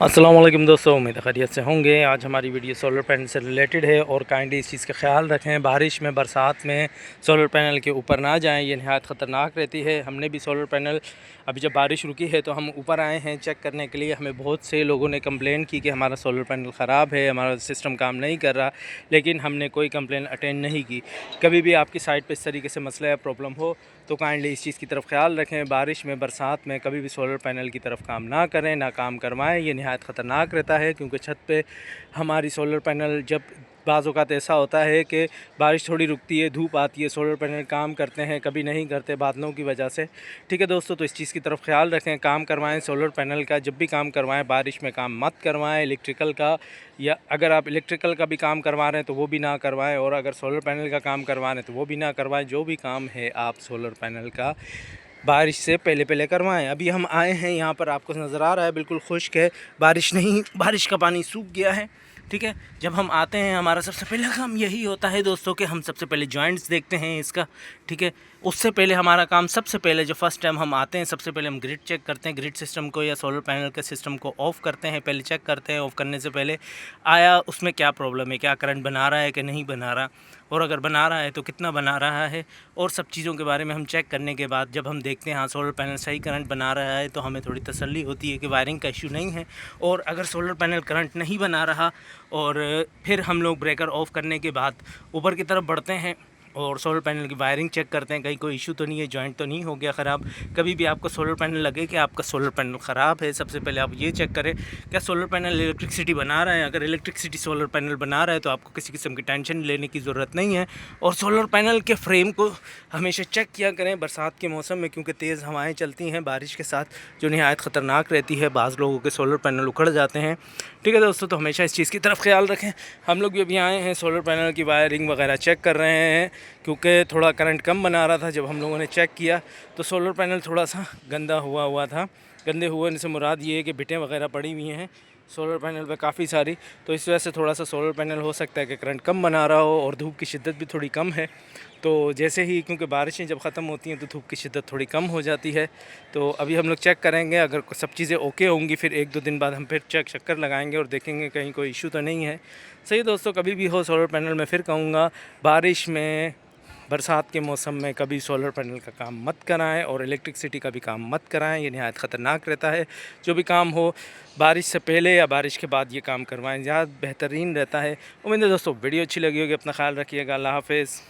अस्सलाम वालेकुम दोस्तों, उम्मीद है खैरियत से होंगे। आज हमारी वीडियो सोलर पैनल से रिलेटेड है और काइंडली इस चीज़ का ख्याल रखें, बारिश में बरसात में सोलर पैनल के ऊपर ना जाएं, ये नहायत ख़तरनाक रहती है। हमने भी सोलर पैनल अभी जब बारिश रुकी है तो हम ऊपर आए हैं चेक करने के लिए। हमें बहुत से लोगों ने कंप्लेन की कि हमारा सोलर पैनल ख़राब है, हमारा सिस्टम काम नहीं कर रहा, लेकिन हमने कोई कंप्लेन अटेंड नहीं की। कभी भी आपकी साइट पर इस तरीके से मसला या प्रॉब्लम हो तो काइंडली इस चीज़ की तरफ ख्याल रखें। बारिश में बरसात में कभी भी सोलर पैनल की तरफ काम ना करें, ना काम करवाएं। ये नहायत ख़तरनाक रहता है क्योंकि छत पे हमारी सोलर पैनल जब बाज़ औक़ात ऐसा होता है कि बारिश थोड़ी रुकती है, धूप आती है, सोलर पैनल काम करते हैं, कभी नहीं करते बादलों की वजह से। ठीक है दोस्तों, तो इस चीज़ की तरफ ख्याल रखें। काम करवाएं सोलर पैनल का, जब भी काम करवाएं बारिश में काम मत करवाएं। इलेक्ट्रिकल का, या अगर आप इलेक्ट्रिकल का भी काम करवा रहे हैं तो वो भी ना करवाएं, और अगर सोलर पैनल का काम करवा रहे हैं तो वो भी ना करवाएं। जो भी काम है आप सोलर पैनल का बारिश से पहले पहले करवाएं। अभी हम आए हैं यहाँ पर, आपको नज़र आ रहा है बिल्कुल खुश्क है, बारिश नहीं, बारिश का पानी सूख गया है। ठीक है, जब हम आते हैं हमारा सबसे पहला काम यही होता है दोस्तों कि हम सबसे पहले जॉइंट्स देखते हैं इसका। ठीक है, उससे पहले हमारा काम, सबसे पहले जो फर्स्ट टाइम हम आते हैं सबसे पहले हम ग्रिड चेक करते हैं। ग्रिड सिस्टम को या सोलर पैनल के सिस्टम को ऑफ़ करते हैं, पहले चेक करते हैं। ऑफ़ करने से पहले आया उसमें क्या प्रॉब्लम है, क्या करंट बना रहा है कि नहीं बना रहा, और अगर बना रहा है तो कितना बना रहा है, और सब चीज़ों के बारे में हम चेक करने के बाद जब हम देखते हैं हाँ सोलर पैनल सही करंट बना रहा है तो हमें थोड़ी तसल्ली होती है कि वायरिंग का इशू नहीं है। और अगर सोलर पैनल करंट नहीं बना रहा, और फिर हम लोग ब्रेकर ऑफ़ करने के बाद ऊपर की तरफ बढ़ते हैं और सोलर पैनल की वायरिंग चेक करते हैं, कहीं कोई इशू तो नहीं है, जॉइंट तो नहीं हो गया ख़राब। कभी भी आपको सोलर पैनल लगे कि आपका सोलर पैनल ख़राब है, सबसे पहले आप ये चेक करें क्या सोलर पैनल इलेक्ट्रिसिटी बना रहा है। अगर इलेक्ट्रिसिटी सोलर पैनल बना रहा है तो आपको किसी किस्म की टेंशन लेने की ज़रूरत नहीं है। और सोलर पैनल के फ्रेम को हमेशा चेक किया करें बरसात के मौसम में, क्योंकि तेज़ हवाएँ चलती हैं बारिश के साथ जो नहायत ख़तरनाक रहती है। बाज़ लोगों के सोलर पैनल उखड़ जाते हैं। ठीक है दोस्तों, तो हमेशा इस चीज़ की तरफ ख्याल रखें। हम लोग भी अभी आए हैं, सोलर पैनल की वायरिंग वगैरह चेक कर रहे हैं, क्योंकि थोड़ा करंट कम बना रहा था। जब हम लोगों ने चेक किया तो सोलर पैनल थोड़ा सा गंदा हुआ था। गंदे हुए से मुराद ये है कि बिटें वगैरह पड़ी हुई हैं सोलर पैनल पे काफ़ी सारी, तो इस वजह से थोड़ा सा सोलर पैनल हो सकता है कि करंट कम बना रहा हो, और धूप की शिद्दत भी थोड़ी कम है। तो जैसे ही, क्योंकि बारिशें जब ख़त्म होती हैं तो धूप की शिद्दत थोड़ी कम हो जाती है। तो अभी हम लोग चेक करेंगे, अगर सब चीज़ें ओके होंगी फिर 1-2 दिन बाद हम फिर चक्कर लगाएंगे और देखेंगे कहीं कोई इशू तो नहीं है। सही दोस्तों, कभी भी हो सोलर पैनल में फिर कहूँगा, बारिश में बरसात के मौसम में कभी सोलर पैनल का काम मत कराएं, और इलेक्ट्रिसिटी का भी काम मत कराएं। ये नहायत ख़तरनाक रहता है। जो भी काम हो बारिश से पहले या बारिश के बाद ये काम करवाएं, ज़्यादा बेहतरीन रहता है। उम्मीद है दोस्तों वीडियो अच्छी लगी होगी। अपना ख्याल रखिएगा। अल्लाह हाफ़िज़।